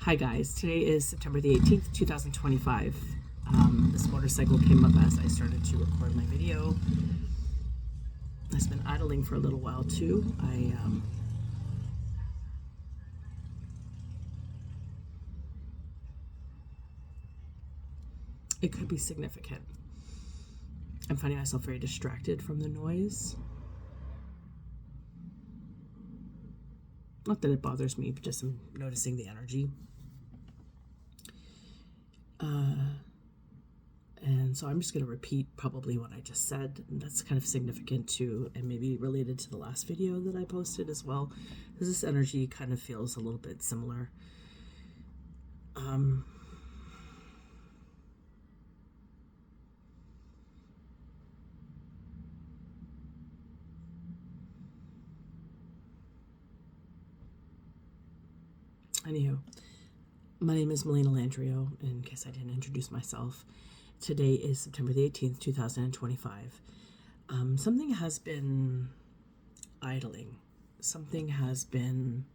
Hi guys, today is September the 18th, 2025. This motorcycle came up as I started to record my video. It's been idling for a little while too. It could be significant. I'm finding myself very distracted from the noise. Not that it bothers me, but just I'm noticing the energy. And so I'm just going to repeat probably what I just said. And that's kind of significant too, and maybe related to the last video that I posted as well, because this energy kind of feels a little bit similar. Anywho, my name is Melina Landrio, in case I didn't introduce myself. Today is September the 18th, 2025. Something has been idling. Something has been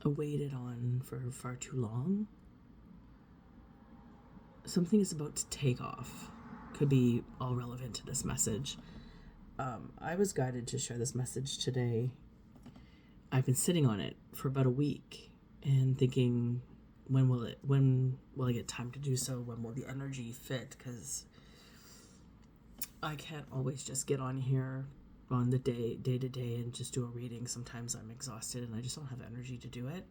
awaited on for far too long. Something is about to take off. Could be all relevant to this message. I was guided to share this message today. I've been sitting on it for about a week and thinking, when will I get time to do so? When will the energy fit? Because I can't always just get on here on the day to day and just do a reading. Sometimes I'm exhausted and I just don't have energy to do it.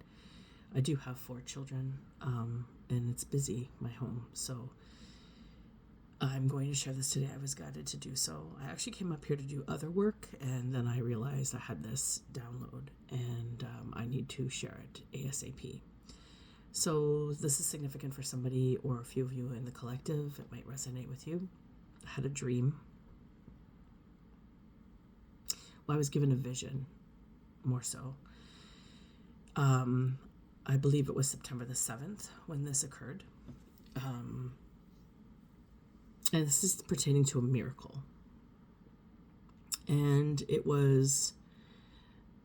I do have 4 children, and it's busy, my home. So I'm going to share this today. I was guided to do so. I actually came up here to do other work, and then I realized I had this download, and I need to share it ASAP. So this is significant for somebody or a few of you in the collective. It might resonate with you. I had a dream. Well, I was given a vision, more so. I believe it was September the 7th when this occurred. And this is pertaining to a miracle. And it was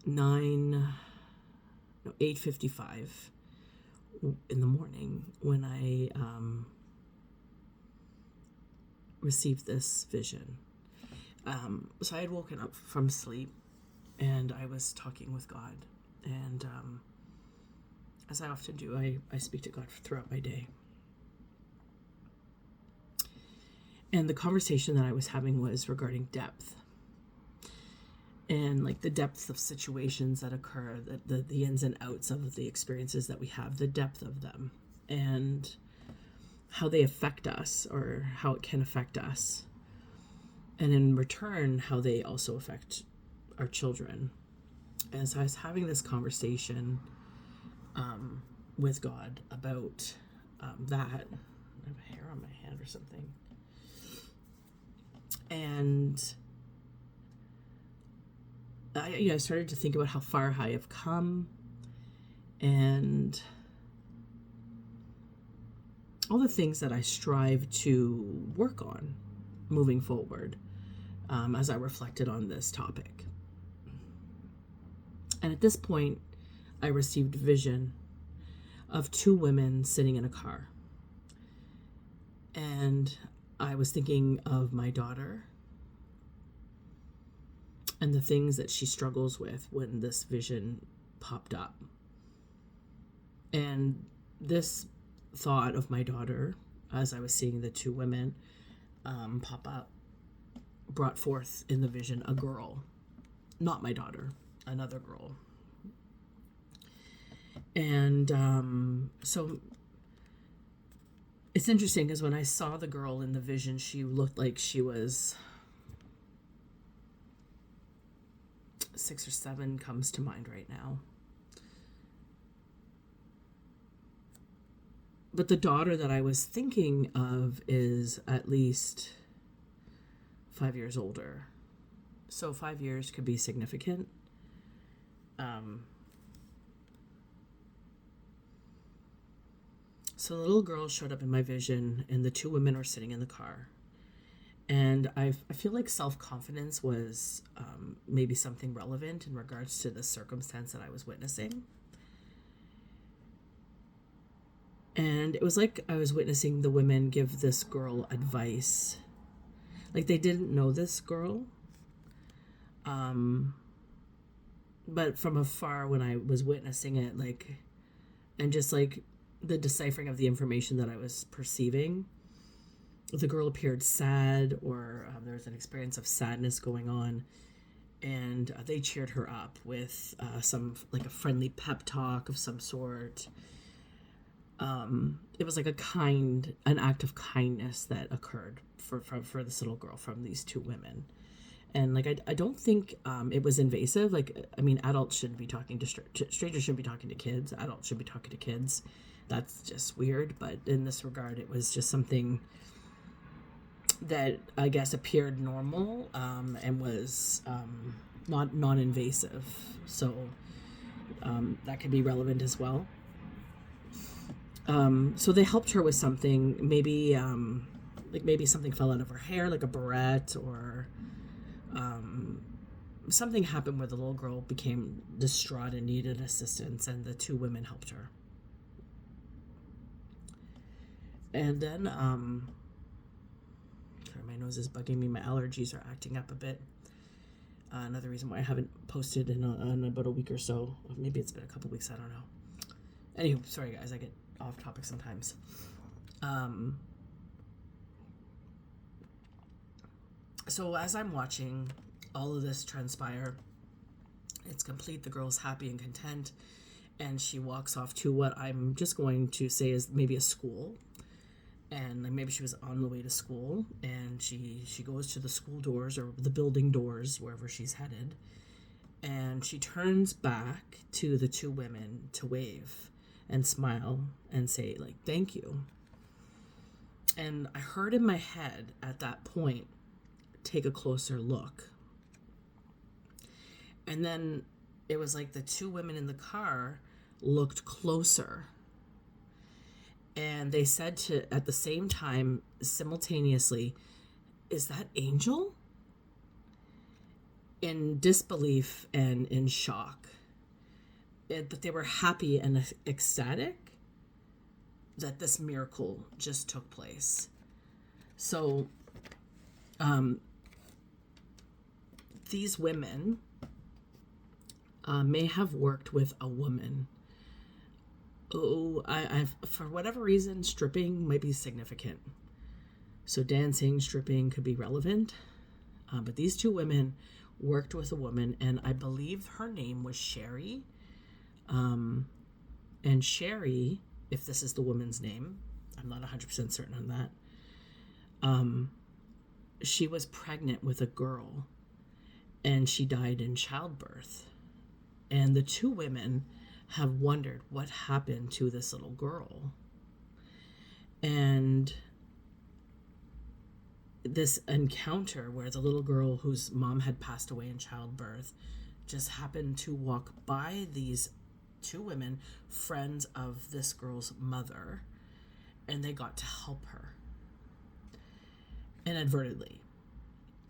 8:55 in the morning when I received this vision. So I had woken up from sleep and I was talking with God. And as I often do, I speak to God throughout my day. And the conversation that I was having was regarding depth. And like the depth of situations that occur, the ins and outs of the experiences that we have, the depth of them, and how they affect us, or how it can affect us. And in return, how they also affect our children. And so I was having this conversation with God about that. I have a hair on my hand or something. And I started to think about how far I have come and all the things that I strive to work on moving forward as I reflected on this topic. And at this point, I received vision of 2 women sitting in a car. And I was thinking of my daughter and the things that she struggles with when this vision popped up. And this thought of my daughter, as I was seeing the 2 women pop up, brought forth in the vision a girl, not my daughter, another girl. And so it's interesting because when I saw the girl in the vision, she looked like she was 6 or 7 comes to mind right now. But the daughter that I was thinking of is at least 5 years older. So 5 years could be significant. So the little girl showed up in my vision, and the 2 women were sitting in the car. And I feel like self-confidence was maybe something relevant in regards to the circumstance that I was witnessing. And it was like I was witnessing the women give this girl advice. Like they didn't know this girl. But from afar when I was witnessing it, like, and just like the deciphering of the information that I was perceiving, the girl appeared sad, or there was an experience of sadness going on, and they cheered her up with some like a friendly pep talk of some sort. It was like an act of kindness that occurred for this little girl from these two women. And like I don't think it was invasive. Like, I mean, adults shouldn't be talking to strangers shouldn't be talking to kids. Adults should be talking to kids. That's just weird. But in this regard, it was just something that I guess appeared normal and was not non-invasive. So that could be relevant as well. So they helped her with something. Maybe maybe something fell out of her hair, like a barrette, or something happened where the little girl became distraught and needed assistance, and the two women helped her. And then, sorry, my nose is bugging me. My allergies are acting up a bit. Another reason why I haven't posted in about a week or so. Maybe it's been a couple weeks, I don't know. Anyway, sorry guys, I get off topic sometimes. So as I'm watching all of this transpire, it's complete. The girl's happy and content, and she walks off to what I'm just going to say is maybe a school. And maybe she was on the way to school, and she goes to the school doors or the building doors, wherever she's headed, and she turns back to the two women to wave and smile and say, like, thank you. And I heard in my head at that point, take a closer look. And then it was like the two women in the car looked closer. And they said at the same time, simultaneously, is that Angel? In disbelief and in shock. But they were happy and ecstatic that this miracle just took place. So, these women may have worked with a woman. I've for whatever reason, stripping might be significant. So dancing, stripping could be relevant. But these two women worked with a woman, and I believe her name was Sherry. And Sherry, if this is the woman's name, I'm not 100% certain on that. She was pregnant with a girl, and she died in childbirth. And the two women have wondered what happened to this little girl. And this encounter where the little girl whose mom had passed away in childbirth just happened to walk by these two women, friends of this girl's mother, and they got to help her inadvertently.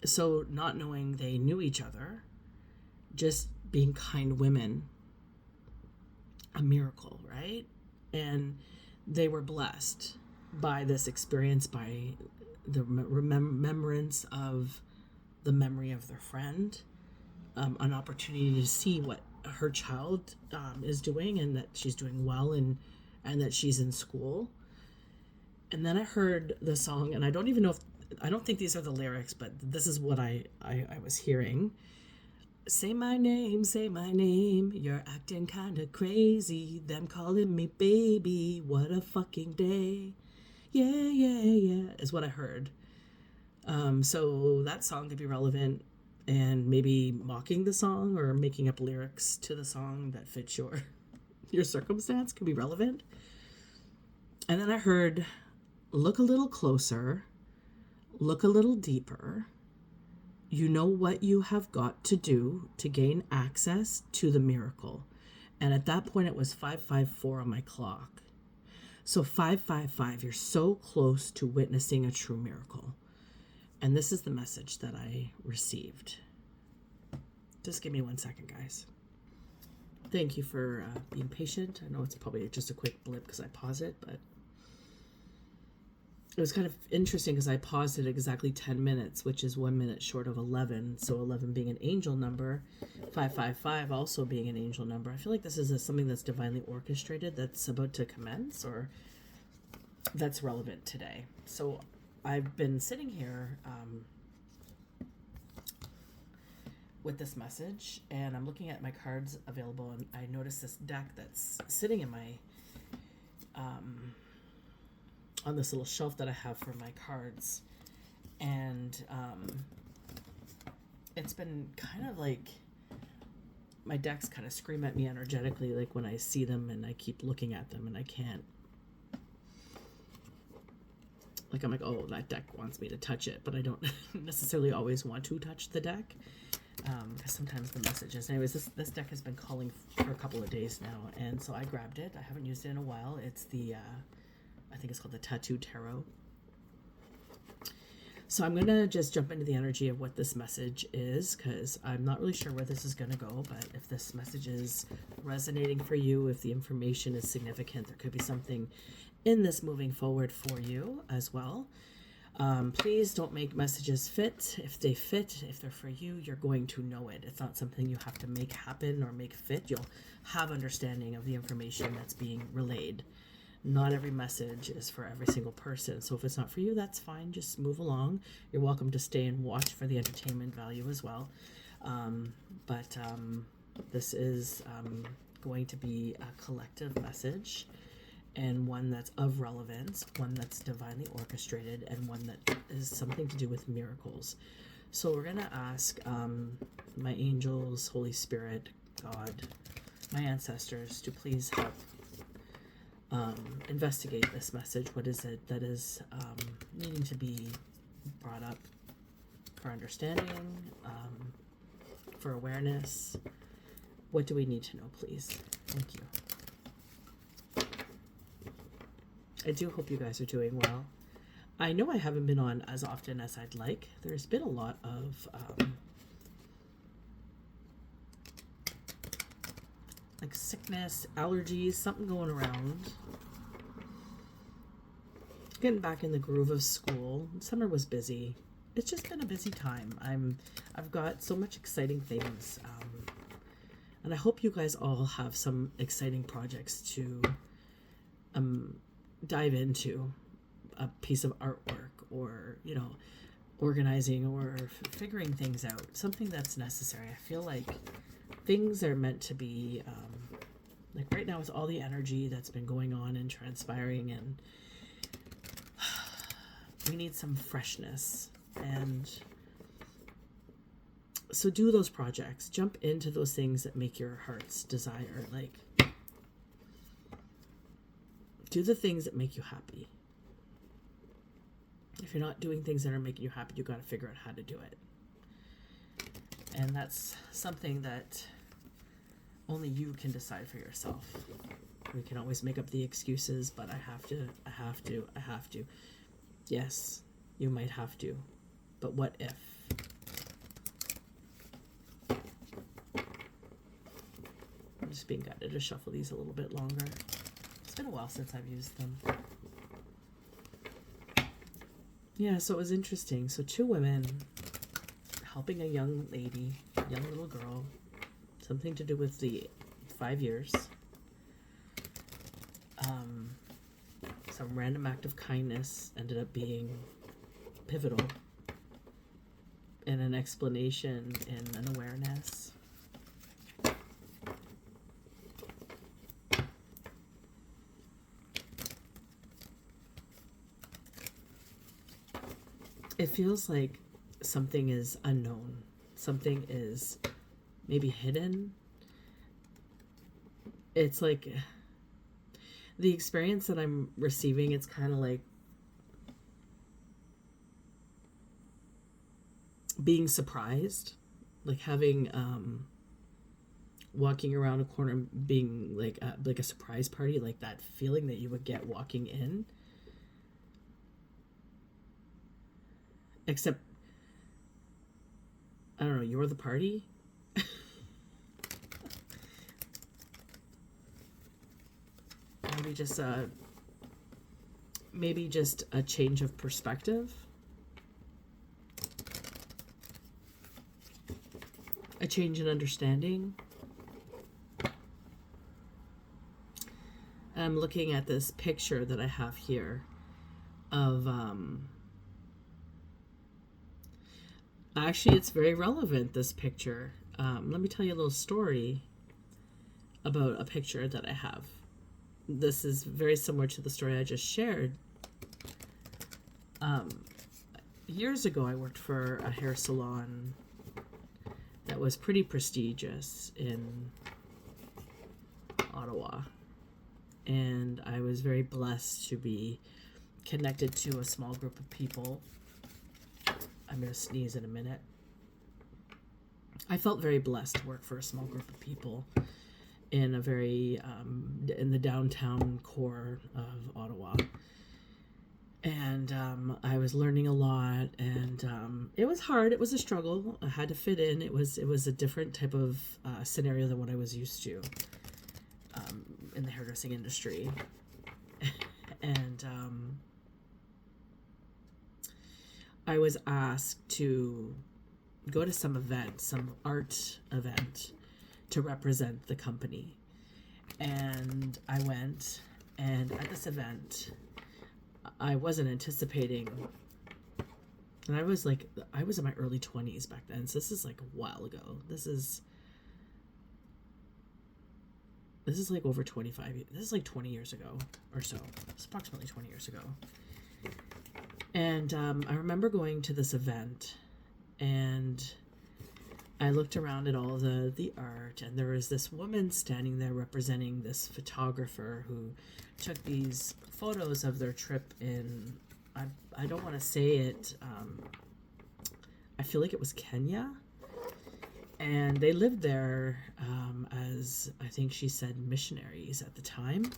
So not knowing they knew each other, just being kind women, a miracle, right? And they were blessed by this experience, by the remembrance of the memory of their friend, an opportunity to see what her child is doing, and that she's doing well, and that she's in school. And then I heard the song, and I don't think these are the lyrics, but this is what I was hearing. Say my name, you're acting kinda crazy, them calling me baby, what a fucking day. Yeah, is what I heard. So that song could be relevant, and maybe mocking the song or making up lyrics to the song that fits your circumstance could be relevant. And then I heard, look a little closer, look a little deeper. You know what you have got to do to gain access to the miracle. And at that point, it was 5:54 on my clock. So 5:55, you're so close to witnessing a true miracle. And this is the message that I received. Just give me 1 second, guys. Thank you for being patient. I know it's probably just a quick blip because I paused it, but it was kind of interesting because I paused it exactly 10 minutes, which is 1 minute short of 11. So 11 being an angel number, 555 also being an angel number. I feel like this is something that's divinely orchestrated that's about to commence or that's relevant today. So I've been sitting here with this message, and I'm looking at my cards available, and I noticed this deck that's sitting in my on this little shelf that I have for my cards, and it's been kind of like my decks kind of scream at me energetically, like when I see them and I keep looking at them and I can't, like I'm like, oh, that deck wants me to touch it, but I don't necessarily always want to touch the deck. Because sometimes the messages. Anyways, this deck has been calling for a couple of days now, and so I grabbed it. I haven't used it in a while. It's the, I think it's called the Tattoo Tarot. So I'm going to just jump into the energy of what this message is, because I'm not really sure where this is going to go, but if this message is resonating for you, if the information is significant, there could be something in this moving forward for you as well. Please don't make messages fit. If they fit, if they're for you, you're going to know it. It's not something you have to make happen or make fit. You'll have understanding of the information that's being relayed. Not every message is for every single person. So if it's not for you, that's fine. Just move along. You're welcome to stay and watch for the entertainment value as well. But this is going to be a collective message, and one that's of relevance, one that's divinely orchestrated, and one that is something to do with miracles. So we're going to ask my angels, Holy Spirit, God, my ancestors, to please help investigate this message. What is it that is needing to be brought up for understanding, for awareness? What do we need to know, please? Thank you. I do hope you guys are doing well. I know I haven't been on as often as I'd like. There's been a lot of like sickness, allergies, something going around. Getting back in the groove of school. Summer was busy. It's just been a busy time. I've got so much exciting things, and I hope you guys all have some exciting projects to dive into, a piece of artwork, or organizing or figuring things out, something that's necessary. I feel like things are meant to be like right now with all the energy that's been going on and transpiring, and we need some freshness. And so do those projects, jump into those things that make your heart's desire, like do the things that make you happy. If you're not doing things that are making you happy, you got to figure out how to do it. And that's something that only you can decide for yourself. We can always make up the excuses, but I have to. Yes, you might have to. But what if? I'm just being guided to shuffle these a little bit longer. It's been a while since I've used them. Yeah, so it was interesting. So 2 women helping a young lady, young little girl, something to do with the 5 years. Some random act of kindness ended up being pivotal in an explanation, in an awareness. It feels like something is unknown. Something is maybe hidden. It's like the experience that I'm receiving, it's kind of like being surprised, like having walking around a corner and being like a surprise party, like that feeling that you would get walking in, except I don't know, you're the party. Maybe just a change of perspective, a change in understanding. I'm looking at this picture that I have here of actually it's very relevant, this picture. Let me tell you a little story about a picture that I have. This is very similar to the story I just shared. Years ago, I worked for a hair salon that was pretty prestigious in Ottawa. And I was very blessed to be connected to a small group of people. I'm going to sneeze in a minute. I felt very blessed to work for a small group of people in a very, in the downtown core of Ottawa. And I was learning a lot, and it was hard. It was a struggle. I had to fit in. It was a different type of scenario than what I was used to in the hairdressing industry. And I was asked to go to some event, some art event, to represent the company. And I went, and at this event, I wasn't anticipating, and I was in my early 20s back then, so this is like a while ago. This is like over 25 years. This is like 20 years ago or so. It's approximately 20 years ago. And I remember going to this event, and I looked around at all the art, and there was this woman standing there representing this photographer who took these photos of their trip in, I don't want to say it, I feel like it was Kenya. And they lived there as, I think she said, missionaries at the time.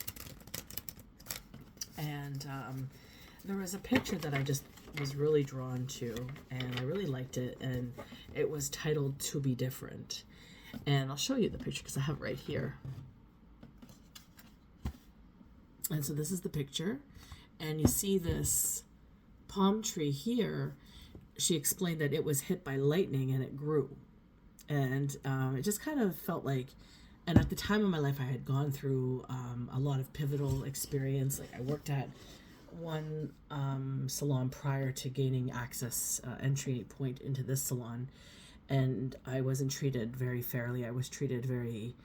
And there was a picture that I just was really drawn to, and I really liked it, and it was titled "To Be Different." And I'll show you the picture because I have it right here. And so this is the picture, and you see this palm tree here. She explained that it was hit by lightning and it grew. And it just kind of felt like, and at the time of my life, I had gone through a lot of pivotal experience. Like I worked at one salon prior to gaining access, entry point into this salon, and I wasn't treated very fairly. I was treated very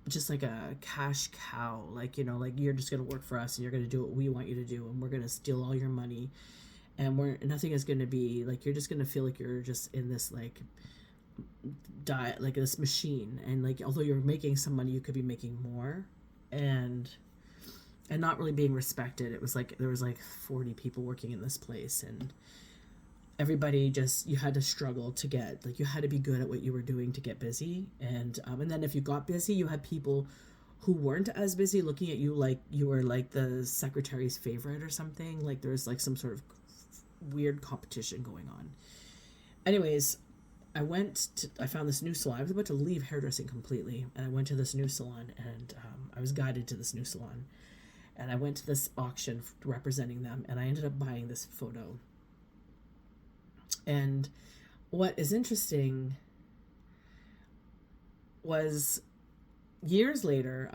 just like a cash cow, like, you know, like you're just going to work for us and you're going to do what we want you to do, and we're going to steal all your money, and nothing is going to be like, you're just going to feel like you're just in this like diet, like this machine, and like although you're making some money, you could be making more, and not really being respected. It was like there was like 40 people working in this place, and everybody just, you had to struggle to get, like, you had to be good at what you were doing to get busy. And then if you got busy, you had people who weren't as busy looking at you like you were like the secretary's favorite or something. Like there was like some sort of weird competition going on. Anyways, I found this new salon. I was about to leave hairdressing completely, and I went to this new salon, and I was guided to this new salon, and I went to this auction representing them, and I ended up buying this photo. And what is interesting was years later,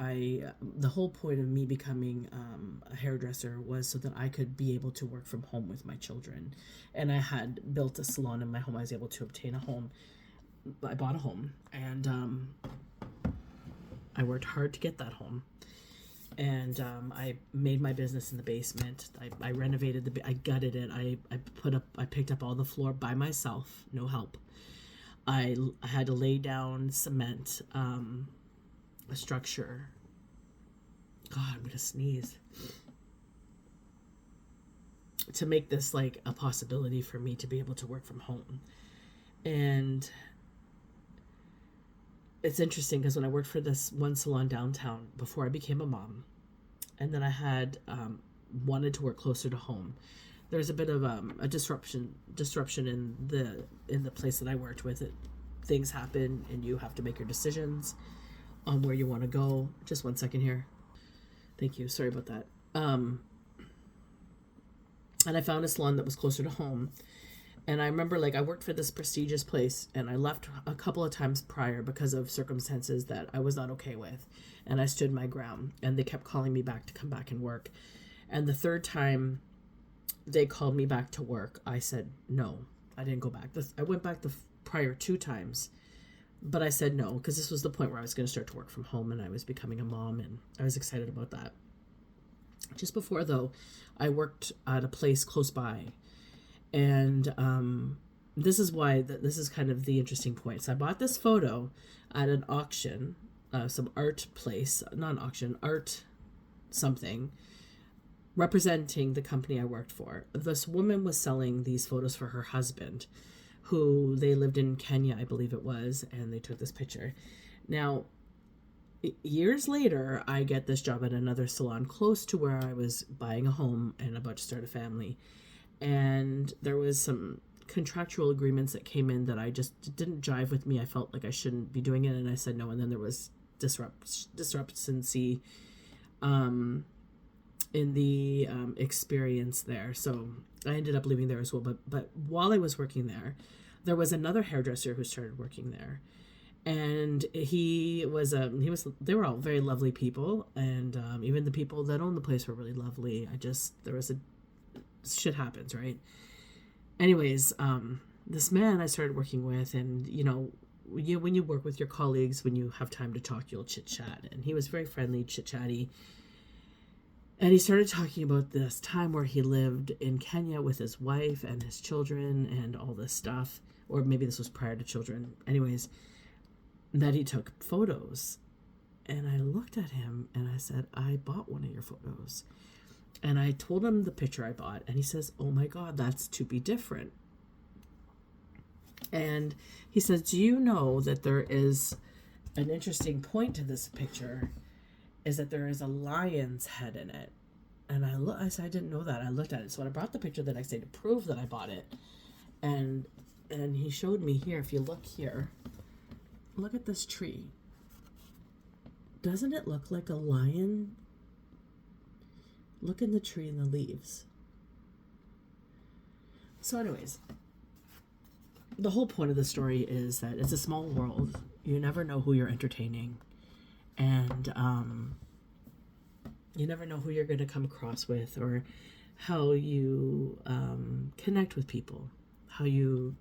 the whole point of me becoming a hairdresser was so that I could be able to work from home with my children. And I had built a salon in my home. I was able to obtain a home. I bought a home, and I worked hard to get that home. And I made my business in the basement. I renovated I gutted it. I picked up all the floor by myself, no help. I had to lay down cement, a structure. God, I'm gonna sneeze. To make this like a possibility for me to be able to work from home. And it's interesting because when I worked for this one salon downtown before I became a mom, and then I had wanted to work closer to home, there's a bit of a disruption in the place that I worked with. Things happen, and you have to make your decisions on where you want to go. Just 1 second here. Thank you. Sorry about that. And I found a salon that was closer to home. And I remember, like, I worked for this prestigious place, and I left a couple of times prior because of circumstances that I was not okay with. And I stood my ground, and they kept calling me back to come back and work. And the third time they called me back to work, I said no. I didn't go back. I went back the prior 2 times, but I said no, because this was the point where I was going to start to work from home, and I was becoming a mom, and I was excited about that. Just before, though, I worked at a place close by. And this is why this is kind of the interesting point. So I bought this photo at an auction, some art place, not an auction, art something, representing the company I worked for. This woman was selling these photos for her husband, who they lived in Kenya, I believe it was, and they took this picture. Now, years later, I get this job at another salon close to where I was buying a home and about to start a family. And there was some contractual agreements that came in that I just didn't jive with me. I felt like I shouldn't be doing it, and I said no. And then there was disruptancy in the experience there. So I ended up leaving there as well. But while I was working there, there was another hairdresser who started working there. And they were all very lovely people. And even the people that owned the place were really lovely. Shit happens, right? Anyways, this man I started working with, and when you work with your colleagues, when you have time to talk, you'll chit chat. And he was very friendly, chit chatty. And he started talking about this time where he lived in Kenya with his wife and his children and all this stuff. Or maybe this was prior to children. Anyways, that he took photos. And I looked at him and I said, I bought one of your photos. And I told him the picture I bought, and he says, oh my God, that's to be different. And he says, do you know that there is an interesting point to this picture, is that there is a lion's head in it. And I said, I didn't know that. I looked at it. So I brought the picture the next day to prove that I bought it. And he showed me here, if you look here, look at this tree. Doesn't it look like a lion? Look in the tree and the leaves. So anyways, the whole point of the story is that it's a small world. You never know who you're entertaining. And you never know who you're going to come across with, or how you connect with people. How you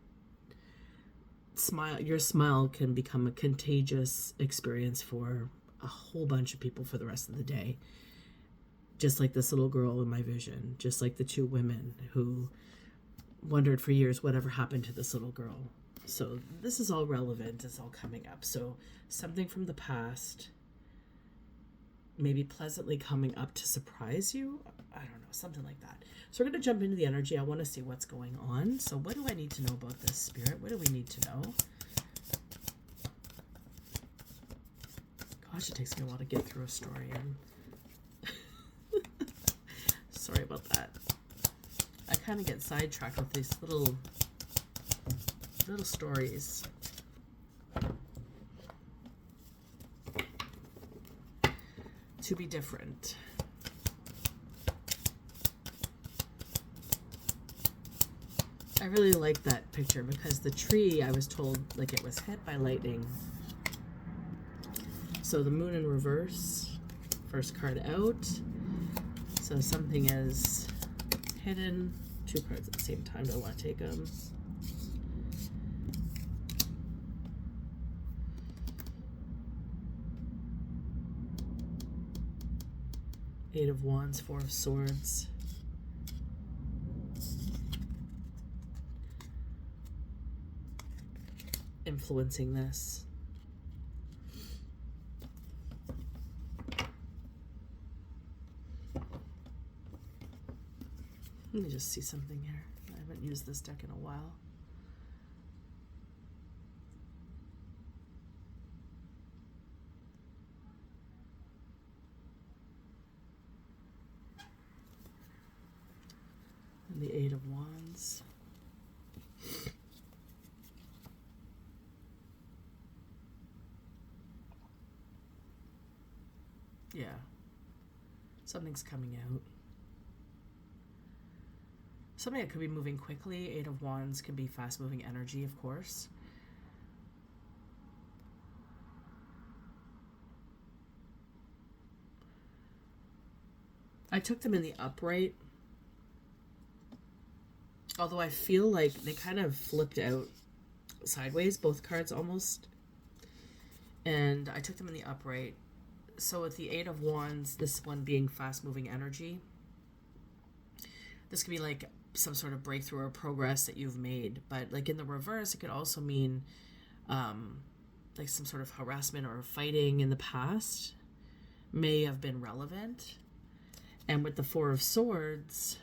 smile. Your smile can become a contagious experience for a whole bunch of people for the rest of the day. Just like this little girl in my vision, just like the 2 women who wondered for years whatever happened to this little girl. So this is all relevant, it's all coming up. So something from the past, maybe pleasantly coming up to surprise you. I don't know, something like that. So we're going to jump into the energy. I want to see what's going on. So what do I need to know about this spirit? What do we need to know? Gosh, it takes me a while to get through a story. Sorry about that. I kind of get sidetracked with these little stories. To be different. I really like that picture because the tree, I was told, like, it was hit by lightning. So the moon in reverse, first card out. So something is hidden. 2 cards at the same time. Don't want to take them. Eight of Wands, 4 of Swords. Influencing this. Let me just see something here. I haven't used this deck in a while. The Eight of Wands. Yeah. Something's coming out. Something that could be moving quickly. Eight of Wands could be fast-moving energy, of course. I took them in the upright. Although I feel like they kind of flipped out sideways, both cards almost. And I took them in the upright. So with the Eight of Wands, this one being fast-moving energy, this could be like some sort of breakthrough or progress that you've made. But like in the reverse, it could also mean like some sort of harassment or fighting in the past may have been relevant. And with the Four of Swords,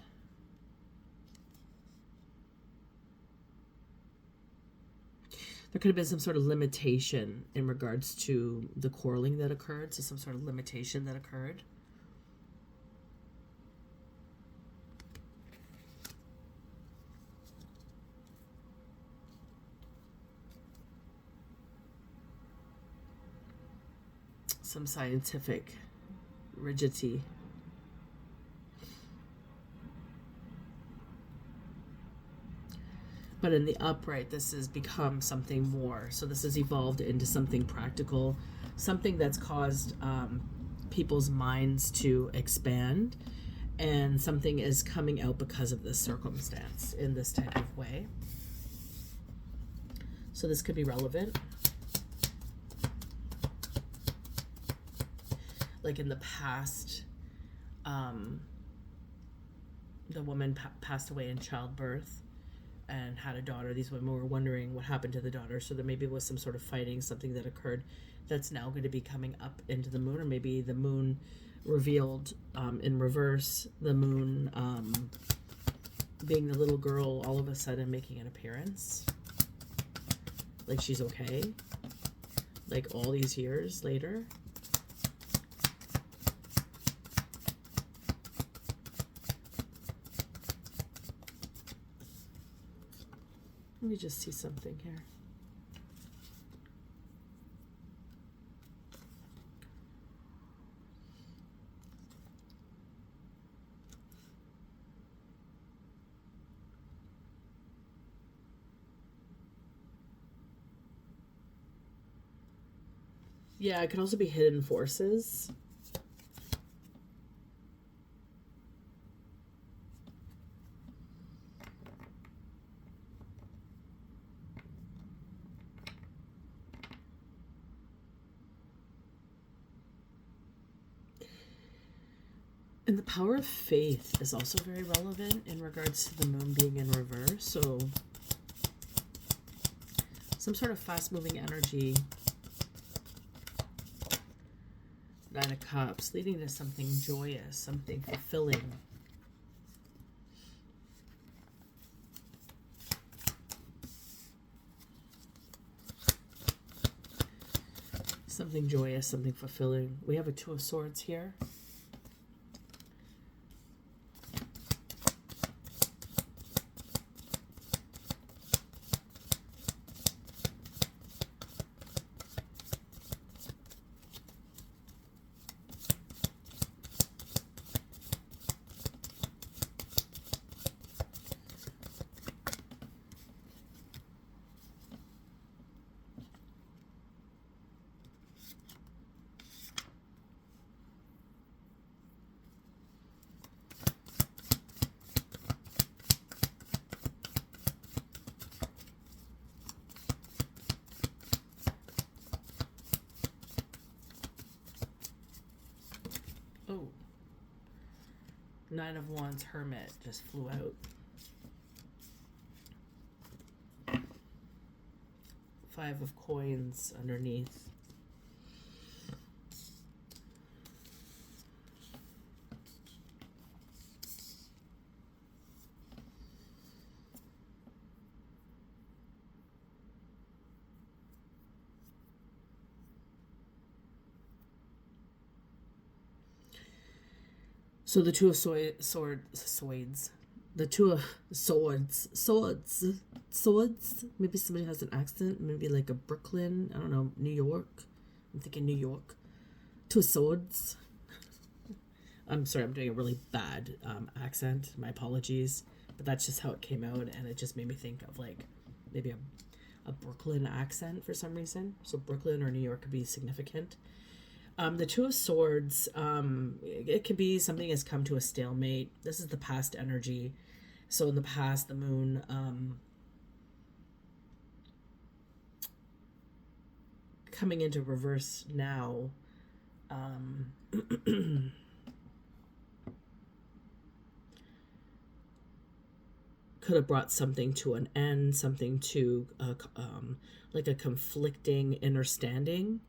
there could have been some sort of limitation in regards to the quarreling that occurred. So some sort of limitation that occurred. Some scientific rigidity. But in the upright, this has become something more. So this has evolved into something practical, something that's caused people's minds to expand, and something is coming out because of this circumstance in this type of way. So this could be relevant. Like in the past, the woman passed away in childbirth and had a daughter. These women were wondering what happened to the daughter. So there maybe was some sort of fighting, something that occurred that's now going to be coming up into the moon, or maybe the moon revealed in reverse, the moon being the little girl all of a sudden making an appearance. Like she's okay. Like all these years later. Let me just see something here. Yeah, it could also be hidden forces. And the power of faith is also very relevant in regards to the moon being in reverse. So some sort of fast-moving energy. Nine of Cups, leading to something joyous, something fulfilling. Something joyous, something fulfilling. We have a Two of Swords here. Oh. Nine of Wands, Hermit just flew out. Five of Coins underneath. So the Two of Swords, the two of swords. Maybe somebody has an accent. Maybe like a Brooklyn. I don't know. New York. I'm thinking New York. Two of swords. I'm sorry. I'm doing a really bad accent. My apologies. But that's just how it came out, and it just made me think of like maybe a Brooklyn accent for some reason. So Brooklyn or New York could be significant. The Two of Swords, it could be something has come to a stalemate. This is the past energy. So in the past, the moon coming into reverse now. Could have brought something to an end, something to like a conflicting understanding.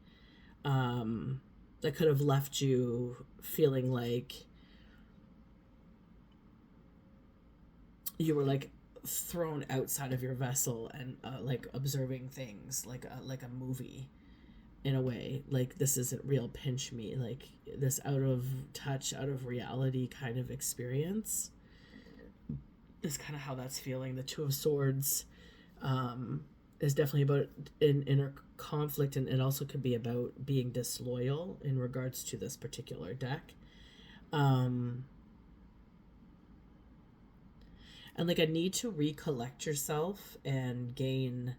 That could have left you feeling like you were like thrown outside of your vessel and like observing things like a movie in a way. Like this isn't real, pinch me, like this out of touch, out of reality kind of experience is kind of how that's feeling. The Two of Swords is definitely about an inner conflict, and it also could be about being disloyal in regards to this particular deck. And like a need to recollect yourself and gain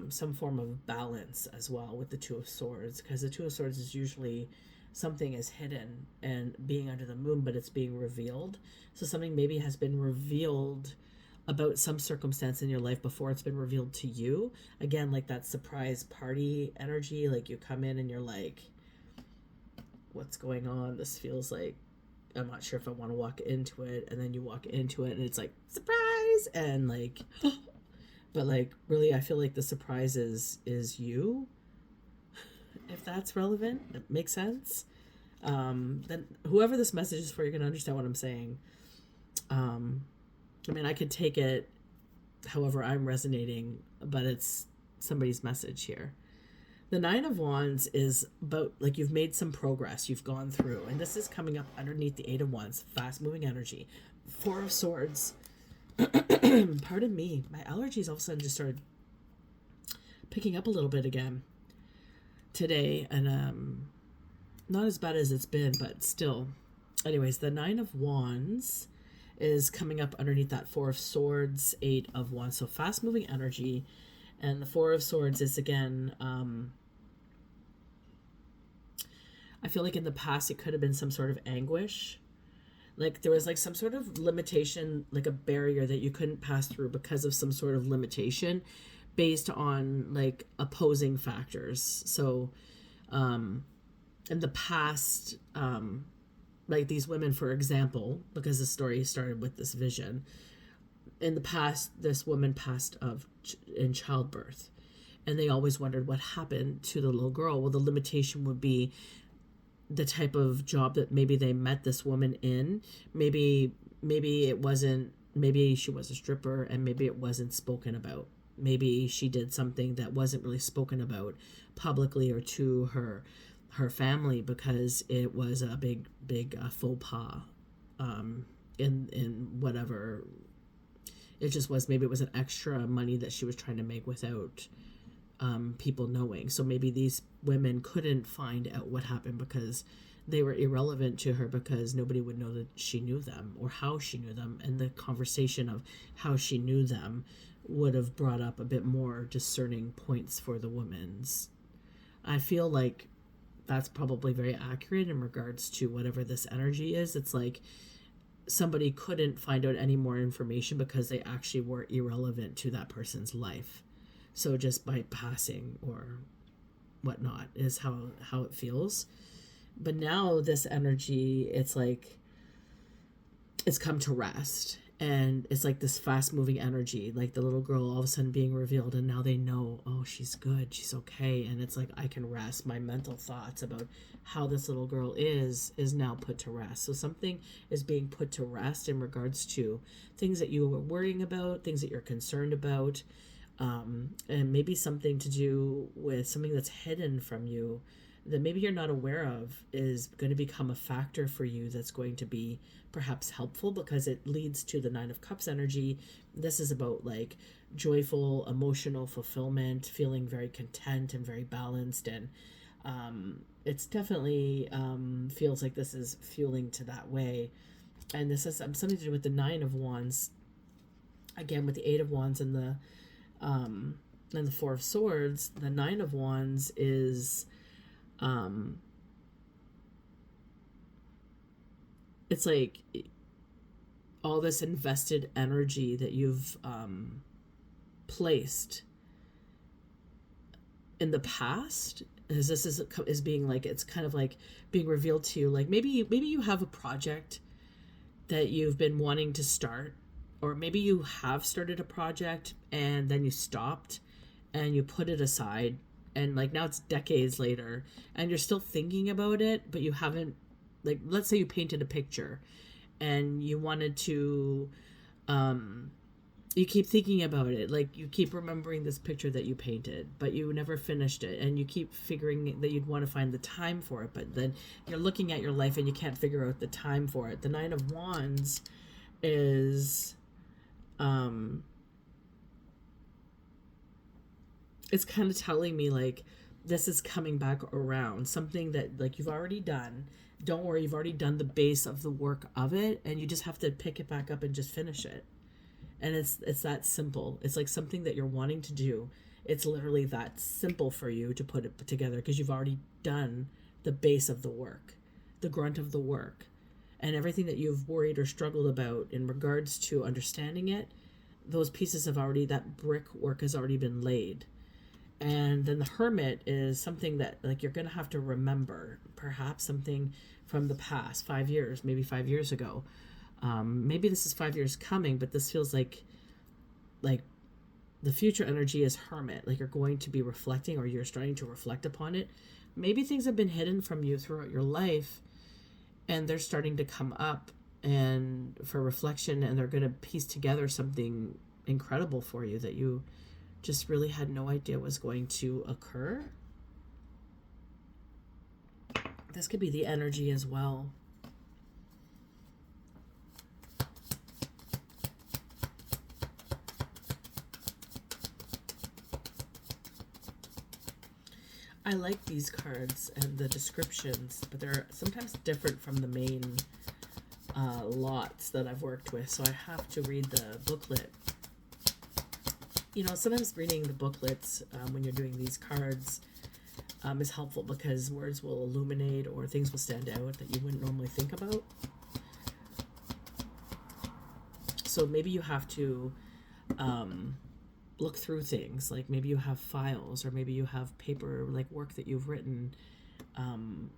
some form of balance as well with the Two of Swords, because the Two of Swords is usually something is hidden and being under the moon, but it's being revealed. So something maybe has been revealed about some circumstance in your life before it's been revealed to you. Again, like that surprise party energy, like you come in and you're like, what's going on? This feels like, I'm not sure if I want to walk into it. And then you walk into it and it's like, surprise! And like, but like, really, I feel like the surprise is you. If that's relevant, it makes sense. Then whoever this message is for, you're going to understand what I'm saying. I mean, I could take it however I'm resonating, but it's somebody's message here. The Nine of Wands is about, like, you've made some progress, you've gone through, and this is coming up underneath the Eight of Wands, fast-moving energy. Four of Swords. Pardon me, my allergies all of a sudden just started picking up a little bit again today, and not as bad as it's been, but still. Anyways, the Nine of Wands is coming up underneath that Four of Swords, Eight of Wands. So fast moving energy. And the Four of Swords is again, I feel like in the past it could have been some sort of anguish. Like there was like some sort of limitation, like a barrier that you couldn't pass through because of some sort of limitation based on like opposing factors. So in the past, like these women, for example, because the story started with this vision, in the past, this woman passed in childbirth, and they always wondered what happened to the little girl. Well, the limitation would be the type of job that maybe they met this woman in. Maybe it wasn't, maybe she was a stripper and maybe it wasn't spoken about. Maybe she did something that wasn't really spoken about publicly or to her family because it was a big faux pas in whatever it just was. Maybe it was an extra money that she was trying to make without people knowing. So maybe these women couldn't find out what happened because they were irrelevant to her, because nobody would know that she knew them or how she knew them, and the conversation of how she knew them would have brought up a bit more discerning points for the women's. I feel like that's probably very accurate in regards to whatever this energy is. It's like somebody couldn't find out any more information because they actually were irrelevant to that person's life. So just by passing or whatnot is how it feels. But now this energy, it's like it's come to rest. And it's like this fast moving energy, like the little girl all of a sudden being revealed, and now they know, oh, she's good, she's okay. And it's like I can rest. My mental thoughts about how this little girl is now put to rest. So something is being put to rest in regards to things that you were worrying about, things that you're concerned about, and maybe something to do with something that's hidden from you that maybe you're not aware of is going to become a factor for you that's going to be perhaps helpful, because it leads to the Nine of Cups energy. This is about like joyful, emotional fulfillment, feeling very content and very balanced. And it's definitely feels like this is fueling to that way. And this has something to do with the Nine of Wands, again with the Eight of Wands and the Four of Swords. The Nine of Wands is it's like all this invested energy that you've placed in the past, as this is being like, it's kind of like being revealed to you. Like maybe you have a project that you've been wanting to start, or maybe you have started a project and then you stopped and you put it aside, and like now it's decades later and you're still thinking about it, but you haven't, like let's say you painted a picture and you wanted to you keep thinking about it, like you keep remembering this picture that you painted, but you never finished it, and you keep figuring that you'd want to find the time for it, but then you're looking at your life and you can't figure out the time for it. The Nine of Wands is it's kind of telling me like this is coming back around, something that like you've already done. Don't worry, you've already done the base of the work of it, and you just have to pick it back up and just finish it. And it's that simple. It's like something that you're wanting to do. It's literally that simple for you to put it together, because you've already done the base of the work, the grunt of the work, and everything that you've worried or struggled about in regards to understanding it. Those pieces have already, that brickwork has already been laid. And then the Hermit is something that like you're going to have to remember, perhaps something from the past 5 years, maybe 5 years ago. Maybe this is 5 years coming, but this feels like the future energy is Hermit. Like you're going to be reflecting, or you're starting to reflect upon it. Maybe things have been hidden from you throughout your life, and they're starting to come up and for reflection, and they're going to piece together something incredible for you that you just really had no idea was going to occur. This could be the energy as well. I like these cards and the descriptions, but they're sometimes different from the main lots that I've worked with, so I have to read the booklet. You know, sometimes reading the booklets when you're doing these cards is helpful, because words will illuminate or things will stand out that you wouldn't normally think about. So maybe you have to look through things, like maybe you have files, or maybe you have paper, like work that you've written,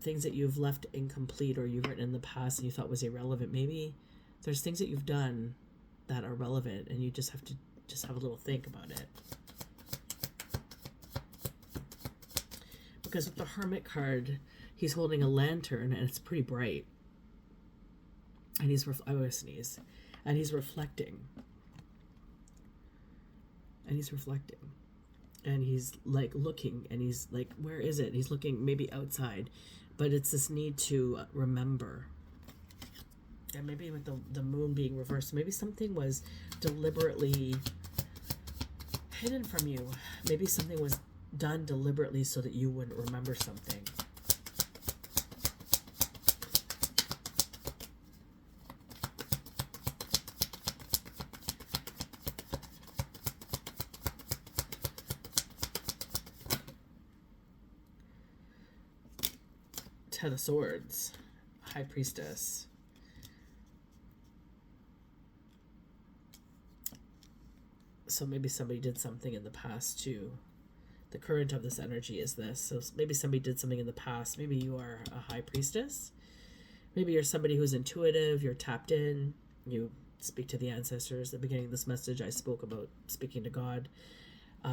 things that you've left incomplete or you've written in the past and you thought was irrelevant. Maybe there's things that you've done that are relevant, and you just have to have a little think about it. Because with the Hermit card, he's holding a lantern and it's pretty bright, and I always sneeze, and he's reflecting. And he's reflecting, and he's like looking, and he's like, where is it? He's looking maybe outside, but it's this need to remember. And maybe with the moon being reversed, maybe something was deliberately hidden from you. Maybe something was done deliberately so that you wouldn't remember something. Ten of Swords, High Priestess. So maybe somebody did something in the past too. The current of this energy is this. So maybe somebody did something in the past. Maybe you are a High Priestess. Maybe you're somebody who's intuitive, you're tapped in, you speak to the ancestors. At the beginning of this message, I spoke about speaking to God.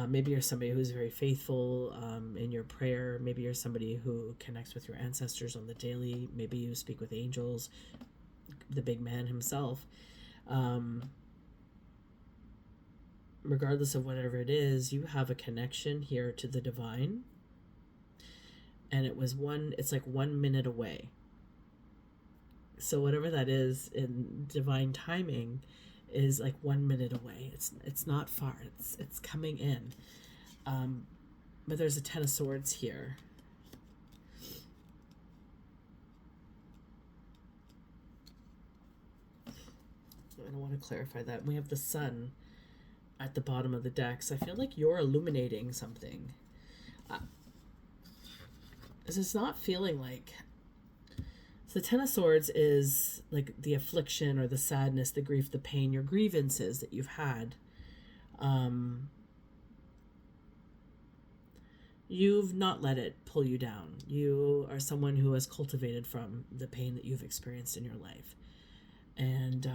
Maybe you're somebody who's very faithful in your prayer. Maybe you're somebody who connects with your ancestors on the daily. Maybe you speak with angels, the big man himself. Regardless of whatever it is, you have a connection here to the divine. and it's like 1 minute away. So whatever that is in divine timing is like 1 minute away. It's not far. It's coming in. But there's a Ten of Swords here. I don't want to clarify that. We have the Sun at the bottom of the deck. So I feel like you're illuminating something. It's not feeling like... So the Ten of Swords is like the affliction or the sadness, the grief, the pain, your grievances that you've had. You've not let it pull you down. You are someone who has cultivated from the pain that you've experienced in your life. And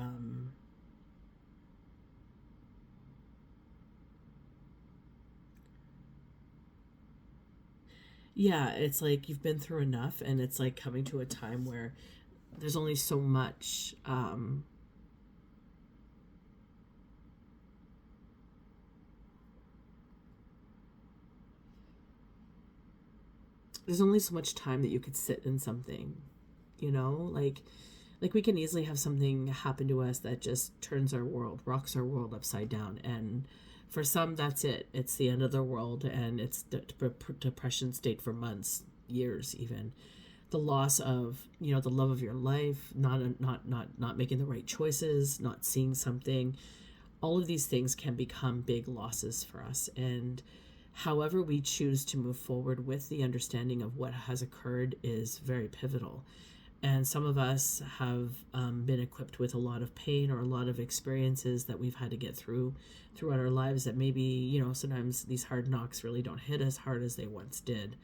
yeah, it's like you've been through enough, and it's like coming to a time where there's only so much there's only so much time that you could sit in something, you know, like we can easily have something happen to us that just turns our world, rocks our world upside down. And for some, that's it. It's the end of their world, and it's the depression state for months, years even. The loss of, you know, the love of your life, not making the right choices, not seeing something. All of these things can become big losses for us. And however we choose to move forward with the understanding of what has occurred is very pivotal. And some of us have been equipped with a lot of pain or a lot of experiences that we've had to get through throughout our lives that maybe, you know, sometimes these hard knocks really don't hit as hard as they once did.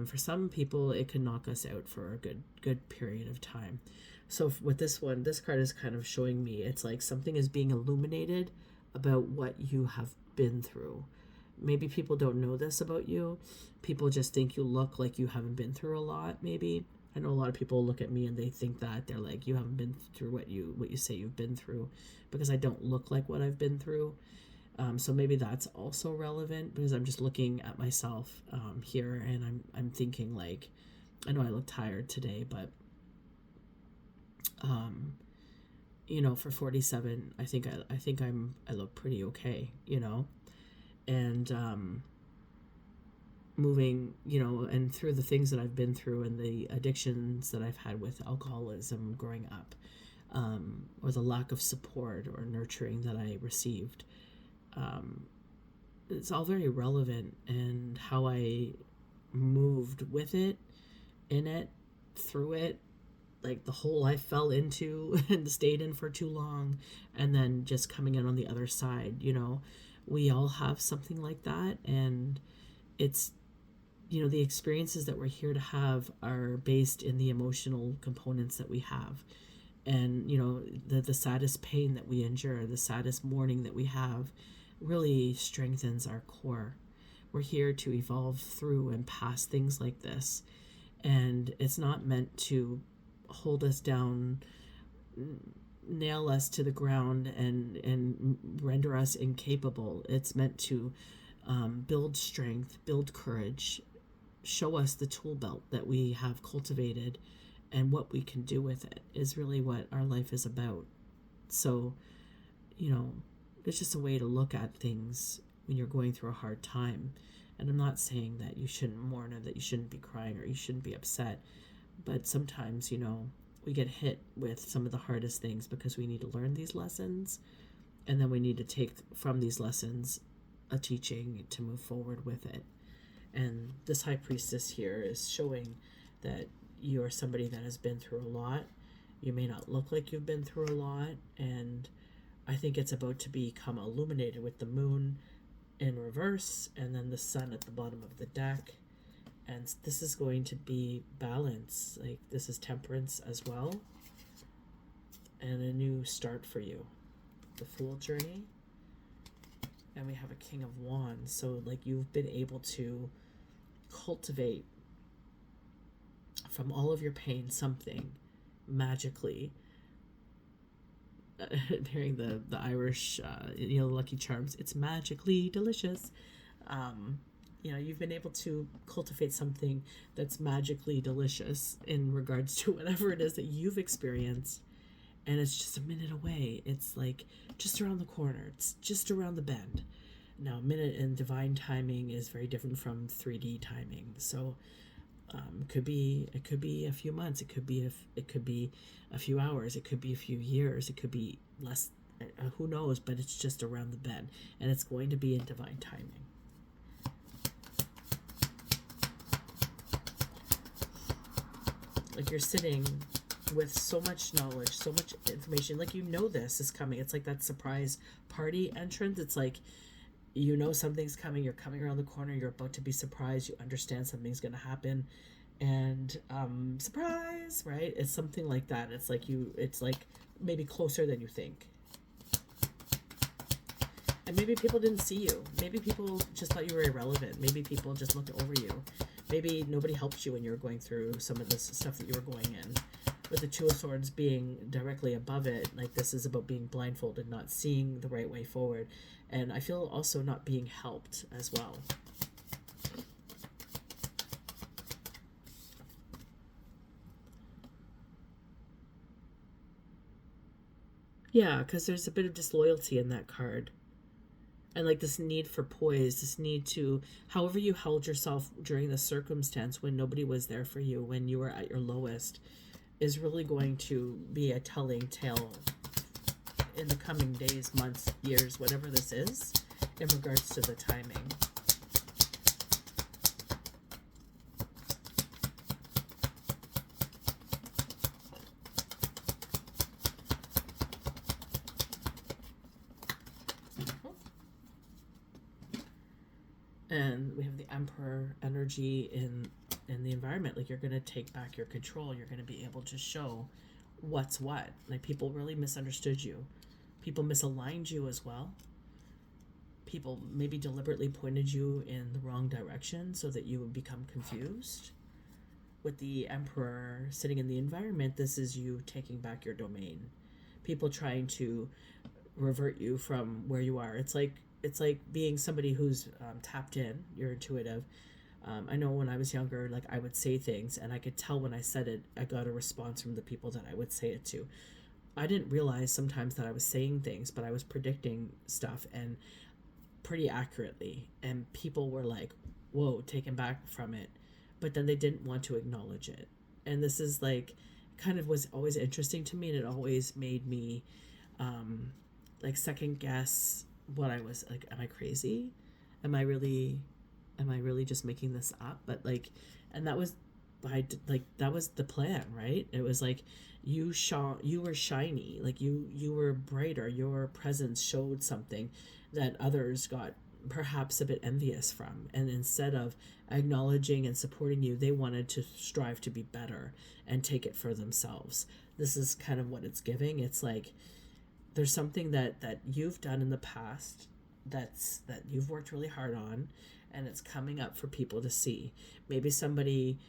For some people, it can knock us out for a good period of time. So with this one, this card is kind of showing me it's like something is being illuminated about what you have been through. Maybe people don't know this about you. People just think you look like you haven't been through a lot, maybe. I know a lot of people look at me and they think that. They're like, you haven't been through what you say you've been through, because I don't look like what I've been through. So maybe that's also relevant, because I'm just looking at myself here, and I'm thinking, like, I know I look tired today, but you know, for 47, I think I look pretty okay, you know. And moving, you know, and through the things that I've been through and the addictions that I've had with alcoholism growing up, or the lack of support or nurturing that I received, it's all very relevant. And how I moved with it, in it, through it, like the hole I fell into and stayed in for too long, and then just coming in on the other side, you know. We all have something like that, and it's, you know, the experiences that we're here to have are based in the emotional components that we have. And, you know, the saddest pain that we endure, the saddest mourning that we have, really strengthens our core. We're here to evolve through and past things like this. And it's not meant to hold us down, nail us to the ground, and render us incapable. It's meant to build strength, build courage, show us the tool belt that we have cultivated and what we can do with it is really what our life is about. So, you know, it's just a way to look at things when you're going through a hard time. And I'm not saying that you shouldn't mourn, or that you shouldn't be crying, or you shouldn't be upset. But sometimes, you know, we get hit with some of the hardest things because we need to learn these lessons. And then we need to take from these lessons a teaching to move forward with it. And this High Priestess here is showing that you are somebody that has been through a lot. You may not look like you've been through a lot. And I think it's about to become illuminated with the moon in reverse, and then the sun at the bottom of the deck. And this is going to be balance. Like, this is temperance as well, and a new start for you. The Fool journey. And we have a King of Wands. So, like, you've been able to cultivate from all of your pain something magically. Hearing the Irish, you know, Lucky Charms, it's magically delicious. you've been able to cultivate something that's magically delicious in regards to whatever it is that you've experienced, and it's just a minute away. It's like just around the corner. It's just around the bend. Now, minute in divine timing is very different from 3D timing. So, it could be a few months. It could be a few hours. It could be a few years. It could be less. Who knows? But it's just around the bend, and it's going to be in divine timing. Like, you're sitting with so much knowledge, so much information. Like, this is coming. It's like that surprise party entrance. It's like, something's coming. You're coming around the corner. You're about to be surprised. You understand something's going to happen. And surprise, right? It's something like that. It's like maybe closer than you think. And maybe people didn't see you. Maybe people just thought you were irrelevant. Maybe people just looked over you. Maybe nobody helped you when you were going through some of this stuff that you were going in. With the Two of Swords being directly above it, like, this is about being blindfolded, not seeing the right way forward. And I feel also not being helped as well. Yeah, because there's a bit of disloyalty in that card. And like this need for poise, this need to, however you held yourself during the circumstance when nobody was there for you, when you were at your lowest, is really going to be a telling tale in the coming days, months, years, whatever this is, in regards to the timing. And we have the Emperor energy in the environment. Like, you're going to take back your control. You're going to be able to show what's what. Like, people really misunderstood you. People misaligned you as well. People maybe deliberately pointed you in the wrong direction so that you would become confused. With the Emperor sitting in the environment, this is you taking back your domain. People trying to revert you from where you are. It's like being somebody who's tapped in. You're intuitive. I know when I was younger, like, I would say things, and I could tell when I said it, I got a response from the people that I would say it to. I didn't realize sometimes that I was saying things, but I was predicting stuff, and pretty accurately. And people were like, whoa, taken back from it. But then they didn't want to acknowledge it. And this is like, kind of was always interesting to me, and it always made me like second guess what I was like. Am I crazy? Am I really just making this up? But like, and that was that was the plan, right? It was like you were shiny, like you were brighter. Your presence showed something that others got perhaps a bit envious from, and instead of acknowledging and supporting you, they wanted to strive to be better and take it for themselves. This is kind of what it's giving. It's like there's something that you've done in the past that you've worked really hard on, and it's coming up for people to see. Maybe somebody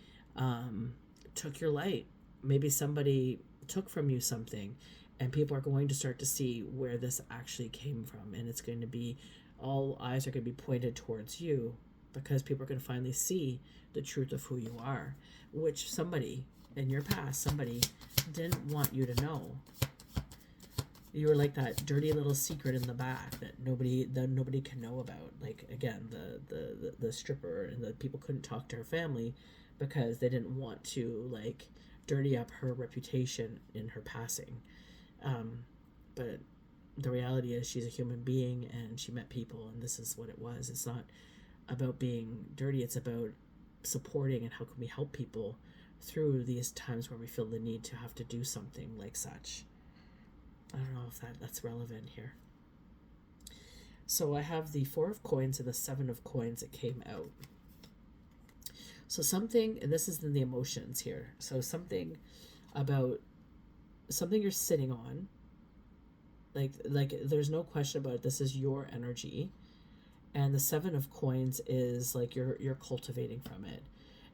took your light. Maybe somebody took from you something, and people are going to start to see where this actually came from, and it's going to be, all eyes are going to be pointed towards you, because people are going to finally see the truth of who you are, which somebody in your past, somebody didn't want you to know. You were like that dirty little secret in the back that nobody can know about. Like, again, the stripper, and the people couldn't talk to her family because they didn't want to like dirty up her reputation in her passing. But the reality is she's a human being, and she met people, and this is what it was. It's not about being dirty. It's about supporting and how can we help people through these times where we feel the need to have to do something like such. I don't know if that's relevant here. So I have the 4 of coins and the 7 of coins that came out. So something, and this is in the emotions here. So something about something you're sitting on. Like there's no question about it. This is your energy. And the 7 of coins is like you're cultivating from it.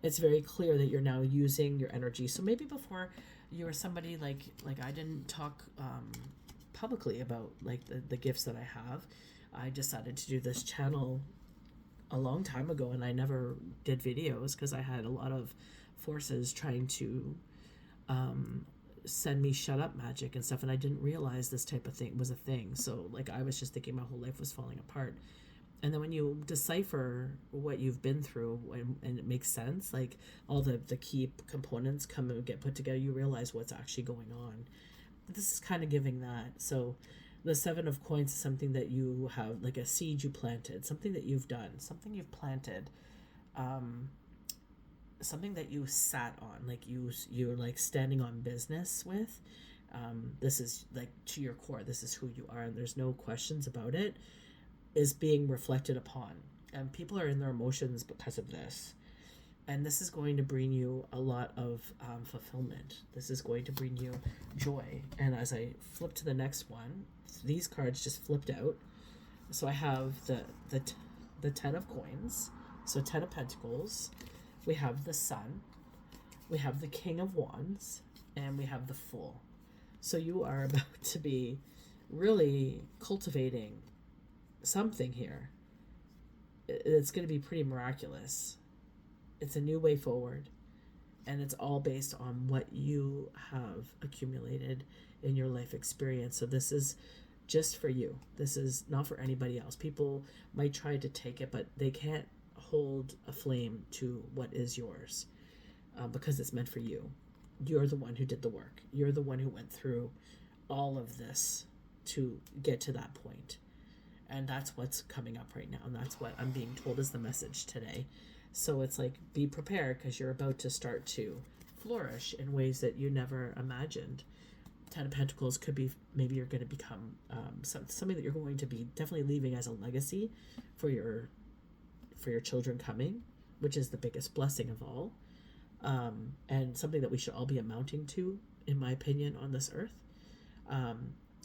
It's very clear that you're now using your energy. So maybe before you were somebody like I didn't talk publicly about like the gifts that I have. I decided to do this channel a long time ago, and I never did videos because I had a lot of forces trying to send me shut up magic and stuff, and I didn't realize this type of thing was a thing. So like I was just thinking my whole life was falling apart. And then when you decipher what you've been through, and it makes sense, like all the key components come and get put together, you realize what's actually going on. This is kind of giving that. So the Seven of Coins is something that you have, like a seed you planted, something that you've done, something you've planted, something that you sat on, like you're like standing on business with. This is like to your core, this is who you are, and there's no questions about it, is being reflected upon. And people are in their emotions because of this. And this is going to bring you a lot of fulfillment. This is going to bring you joy. And as I flip to the next one, these cards just flipped out. So I have the Ten of Coins, so Ten of Pentacles. We have the Sun. We have the King of Wands. And we have the Fool. So you are about to be really cultivating something here. It's going to be pretty miraculous. It's a new way forward, and it's all based on what you have accumulated in your life experience. So this is just for you. This is not for anybody else. People might try to take it, but they can't hold a flame to what is yours, because it's meant for you. You're the one who did the work. You're the one who went through all of this to get to that point. And that's what's coming up right now. And that's what I'm being told is the message today. So it's like, be prepared, because you're about to start to flourish in ways that you never imagined. Ten of Pentacles could be, maybe you're going to become something that you're going to be definitely leaving as a legacy for your children coming, which is the biggest blessing of all. And something that we should all be amounting to, in my opinion, on this earth.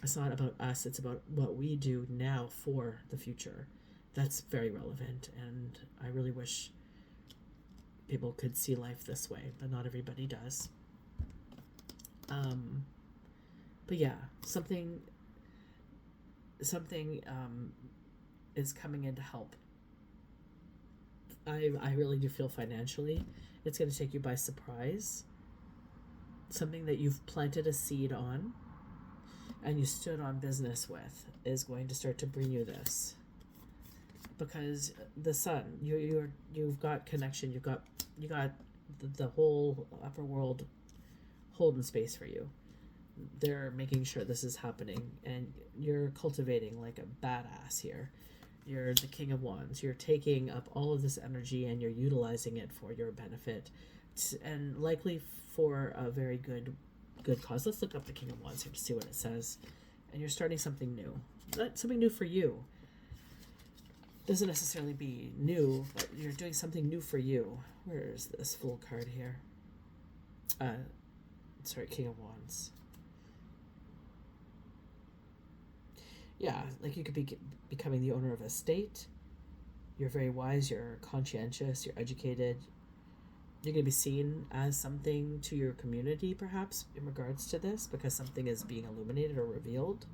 It's not about us, it's about what we do now for the future. That's very relevant, and I really wish people could see life this way, but not everybody does. But yeah, something is coming in to help. I really do feel financially it's going to take you by surprise. Something that you've planted a seed on and you stood on business with is going to start to bring you this. Because the sun, you've got connection, you got the whole upper world holding space for you. They're making sure this is happening, and you're cultivating like a badass here. You're the King of Wands. You're taking up all of this energy and you're utilizing it for your benefit, and likely for a very good cause. Let's look up the King of Wands here to see what it says. And you're starting something new. Something new for you. Doesn't necessarily be new, but you're doing something new for you. Where is this Fool card here? King of Wands. Yeah, like you could be becoming the owner of a estate. You're very wise, you're conscientious, you're educated. You're going to be seen as something to your community, perhaps, in regards to this, because something is being illuminated or revealed.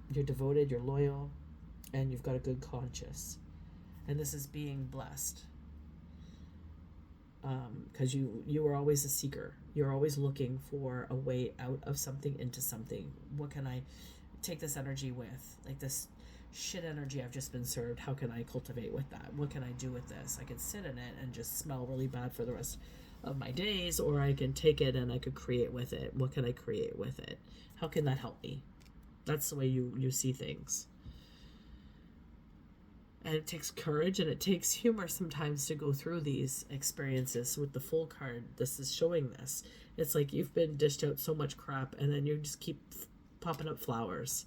You're devoted, you're loyal, and you've got a good conscience. And this is being blessed. Because you are always a seeker. You're always looking for a way out of something into something. What can I take this energy with? Like this shit energy I've just been served. How can I cultivate with that? What can I do with this? I can sit in it and just smell really bad for the rest of my days, or I can take it and I could create with it. What can I create with it? How can that help me? That's the way you see things. And it takes courage and it takes humor sometimes to go through these experiences. With the Fool card, this is showing this. It's like you've been dished out so much crap and then you just keep popping up flowers,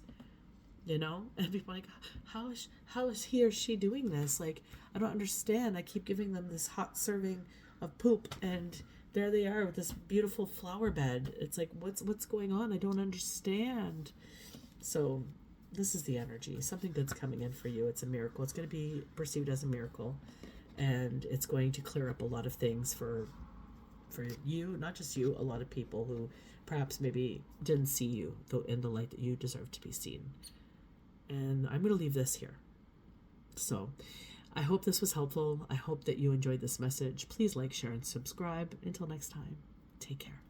you know? And people are like, how is he or she doing this? Like, I don't understand. I keep giving them this hot serving of poop and there they are with this beautiful flower bed. It's like, what's going on? I don't understand. So this is the energy. Something good's coming in for you. It's a miracle. It's going to be perceived as a miracle. And it's going to clear up a lot of things for you, not just you, a lot of people who perhaps maybe didn't see you in the light that you deserve to be seen. And I'm going to leave this here. So I hope this was helpful. I hope that you enjoyed this message. Please like, share, and subscribe. Until next time, take care.